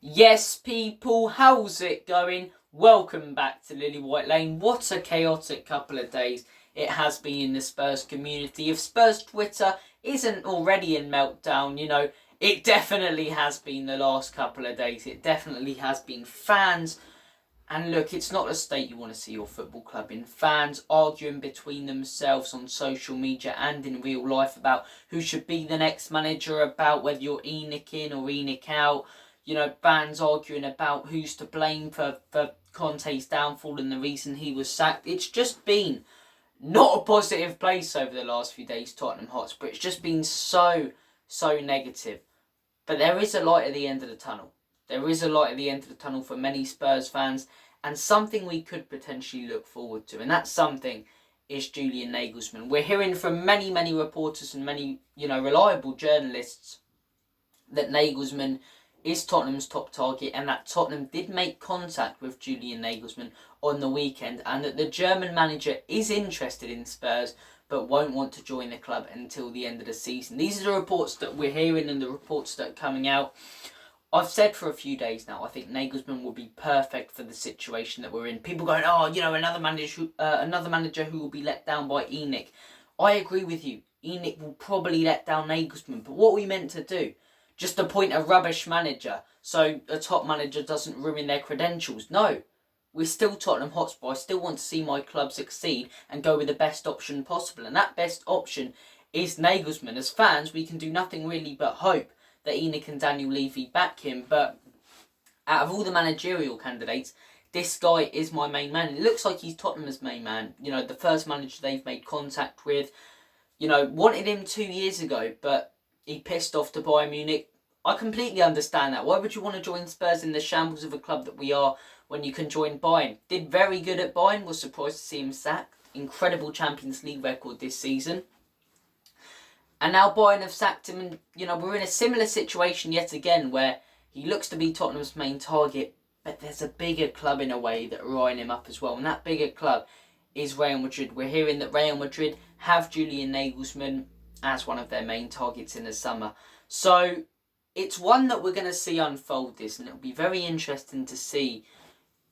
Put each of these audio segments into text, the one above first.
Yes, people, how's it going? Welcome back to Lily White Lane. What a chaotic couple of days it has been in the Spurs community. If Spurs Twitter isn't already in meltdown, it definitely has been the last couple of days. It definitely has been. Fans, and look, it's not a state you want to see your football club in. Fans arguing between themselves on social media and in real life about who should be the next manager, about whether you're Enoch in or Enoch out. Fans arguing about who's to blame for Conte's downfall and the reason he was sacked. It's just been not a positive place over the last few days, Tottenham Hotspur. It's just been so negative. But there is a light at the end of the tunnel. There is a light at the end of the tunnel for many Spurs fans, and something we could potentially look forward to. And that something is Julian Nagelsmann. We're hearing from many reporters and many, reliable journalists that Nagelsmann is Tottenham's top target, and that Tottenham did make contact with Julian Nagelsmann on the weekend, and that the German manager is interested in Spurs but won't want to join the club until the end of the season. These are the reports that we're hearing and the reports that are coming out. I've said for a few days now, I think Nagelsmann will be perfect for the situation that we're in. People going, another manager who will be let down by Enoch. I agree with you. Enoch will probably let down Nagelsmann, but what are we meant to do? Just appoint a rubbish manager so a top manager doesn't ruin their credentials? No. We're still Tottenham Hotspur. I still want to see my club succeed and go with the best option possible. And that best option is Nagelsmann. As fans, we can do nothing really but hope that Enoch and Daniel Levy back him. But out of all the managerial candidates, this guy is my main man. It looks like he's Tottenham's main man. The first manager they've made contact with. Wanted him 2 years ago, but he pissed off to Bayern Munich. I completely understand that. Why would you want to join Spurs in the shambles of a club that we are when you can join Bayern? Did very good at Bayern. Was surprised to see him sacked. Incredible Champions League record this season. And now Bayern have sacked him, and we're in a similar situation yet again where he looks to be Tottenham's main target, but there's a bigger club in a way that are eyeing him up as well, and that bigger club is Real Madrid. We're hearing that Real Madrid have Julian Nagelsmann as one of their main targets in the summer. So it's one that we're going to see unfold this, and it'll be very interesting to see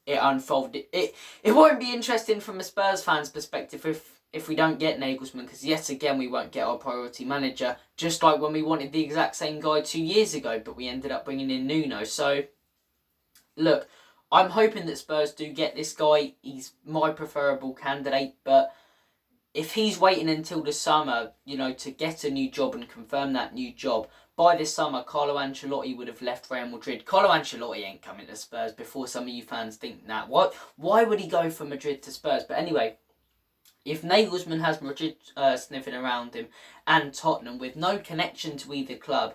it unfold. It won't be interesting from a Spurs fan's perspective if we don't get Nagelsmann, because yet again we won't get our priority manager, just like when we wanted the exact same guy 2 years ago, but we ended up bringing in Nuno. So look, I'm hoping that Spurs do get this guy. He's my preferable candidate, but if he's waiting until the summer, to get a new job and confirm that new job, by this summer, Carlo Ancelotti would have left Real Madrid. Carlo Ancelotti ain't coming to Spurs before some of you fans think that. Why would he go from Madrid to Spurs? But anyway, if Nagelsmann has Madrid sniffing around him and Tottenham with no connection to either club,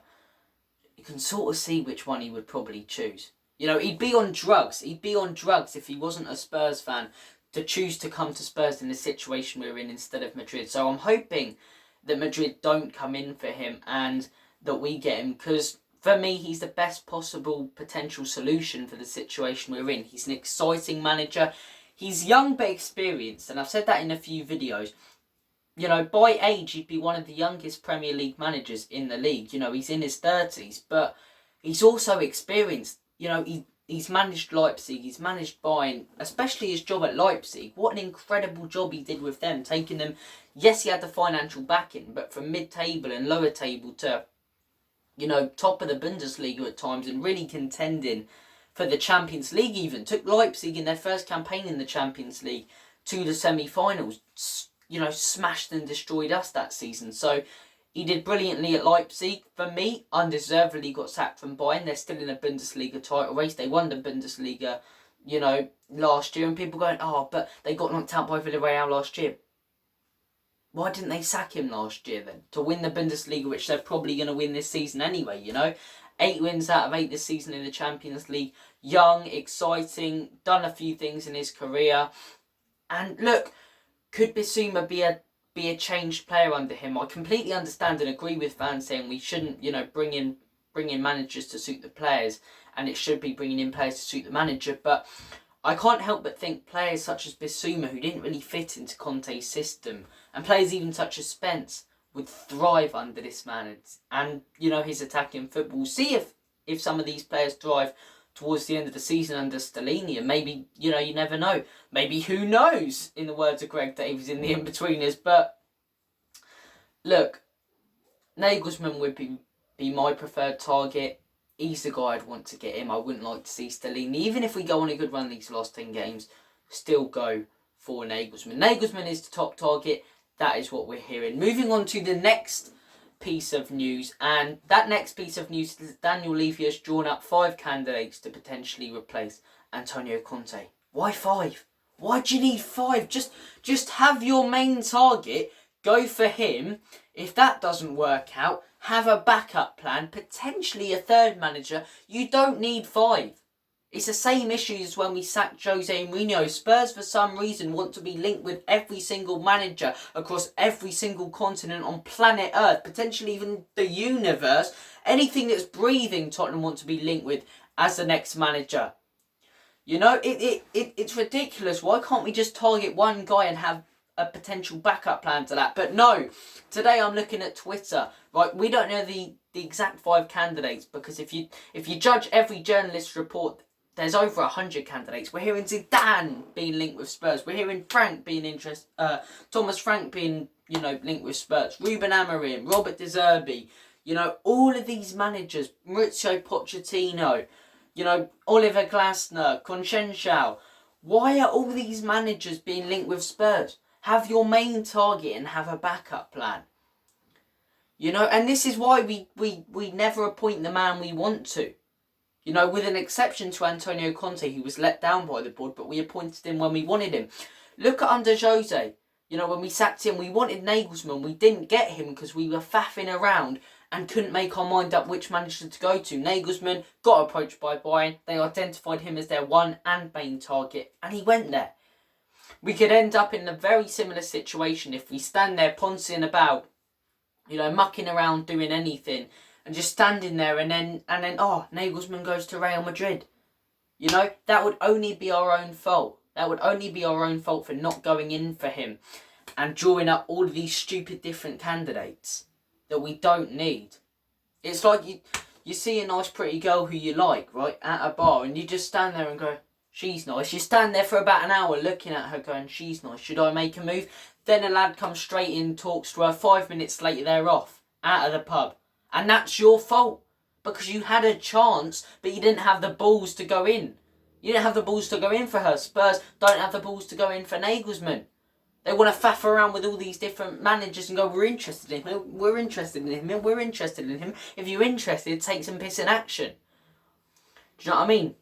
you can sort of see which one he would probably choose. He'd be on drugs. He'd be on drugs if he wasn't a Spurs fan to choose to come to Spurs in the situation we're in instead of Madrid. So I'm hoping that Madrid don't come in for him and that we get him, because for me he's the best possible potential solution for the situation we're in. He's an exciting manager. He's young but experienced, and I've said that in a few videos. By age he'd be one of the youngest Premier League managers in the league. He's in his 30s, but he's also experienced. He's managed Leipzig, he's managed Bayern, especially his job at Leipzig. What an incredible job he did with them, taking them, yes, he had the financial backing, but from mid-table and lower table to, top of the Bundesliga at times, and really contending for the Champions League even. Took Leipzig in their first campaign in the Champions League to the semi-finals. Smashed and destroyed us that season. So he did brilliantly at Leipzig. For me, undeservedly got sacked from Bayern. They're still in a Bundesliga title race. They won the Bundesliga, last year. And people going, but they got knocked out by Villarreal last year. Why didn't they sack him last year then? To win the Bundesliga, which they're probably going to win this season anyway, 8 wins out of 8 this season in the Champions League. Young, exciting, done a few things in his career. And look, could Bissouma be a changed player under him? I completely understand and agree with fans saying we shouldn't, bring in managers to suit the players, and it should be bringing in players to suit the manager. But I can't help but think players such as Bissouma, who didn't really fit into Conte's system, and players even such as Spence, would thrive under this man and his attacking football. See if some of these players thrive towards the end of the season under Stellini, and maybe, you know, you never know. Maybe, who knows, in the words of Greg Davies in the in-betweeners. But look, Nagelsmann would be my preferred target. He's the guy I'd want to get him. I wouldn't like to see Stellini. Even if we go on a good run these last 10 games, still go for Nagelsmann. Nagelsmann is the top target. That is what we're hearing. Moving on to the next piece of news, and that next piece of news is Daniel Levy has drawn up 5 candidates to potentially replace Antonio Conte. Why 5? Why do you need 5? Just have your main target, go for him. If that doesn't work out, have a backup plan, potentially a third manager. You don't need 5. It's the same issue as when we sacked Jose Mourinho. Spurs, for some reason, want to be linked with every single manager across every single continent on planet Earth, potentially even the universe. Anything that's breathing, Tottenham want to be linked with as the next manager. You know, it's ridiculous. Why can't we just target one guy and have a potential backup plan to that? But no, today I'm looking at Twitter. Right, we don't know the exact 5 candidates, because if you judge every journalist's report, there's over 100 candidates. We're hearing Zidane being linked with Spurs. We're hearing Frank being Thomas Frank being, you know, linked with Spurs. Ruben Amorim, Robert De Zerbi, you know, all of these managers, Maurizio Pochettino, you know, Oliver Glasner, Conceição. Why are all these managers being linked with Spurs? Have your main target and have a backup plan. You know, and this is why we never appoint the man we want to. You know, with an exception to Antonio Conte, who was let down by the board, but we appointed him when we wanted him. Look at under Jose. You know, when we sacked him, we wanted Nagelsmann. We didn't get him because we were faffing around and couldn't make our mind up which manager to go to. Nagelsmann got approached by Bayern. They identified him as their one and main target, and he went there. We could end up in a very similar situation if we stand there pouncing about, you know, mucking around doing anything, and just standing there, and then Nagelsmann goes to Real Madrid. You know, that would only be our own fault. That would only be our own fault for not going in for him and drawing up all of these stupid different candidates that we don't need. It's like you see a nice pretty girl who you like, right, at a bar, and you just stand there and go, she's nice. You stand there for about an hour looking at her going, she's nice, should I make a move? Then a lad comes straight in, talks to her, 5 minutes later they're off, out of the pub. And that's your fault, because you had a chance, but you didn't have the balls to go in. You didn't have the balls to go in for her. Spurs don't have the balls to go in for Nagelsmann. They want to faff around with all these different managers and go, we're interested in him, we're interested in him, we're interested in him. If you're interested, take some piss in action. Do you know what I mean?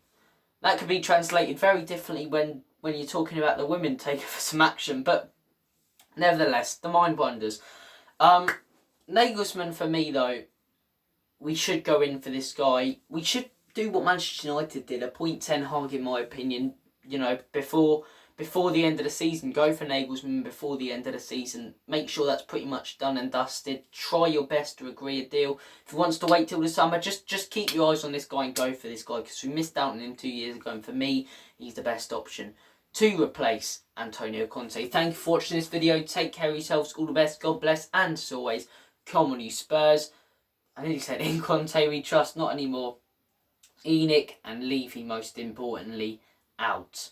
That could be translated very differently when you're talking about the women taking for some action. But nevertheless, the mind wanders. Nagelsmann, for me, though, we should go in for this guy. We should do what Manchester United did, appoint Ten Hag, in my opinion. You know, before the end of the season, go for Nagelsmann before the end of the season. Make sure that's pretty much done and dusted. Try your best to agree a deal. If he wants to wait till the summer, just keep your eyes on this guy and go for this guy, because we missed out on him 2 years ago, and for me, he's the best option to replace Antonio Conte. Thank you for watching this video. Take care of yourselves. All the best. God bless. And as always, come on you Spurs. I nearly said in Conte we trust, not anymore. Enoch and Levy, most importantly, out.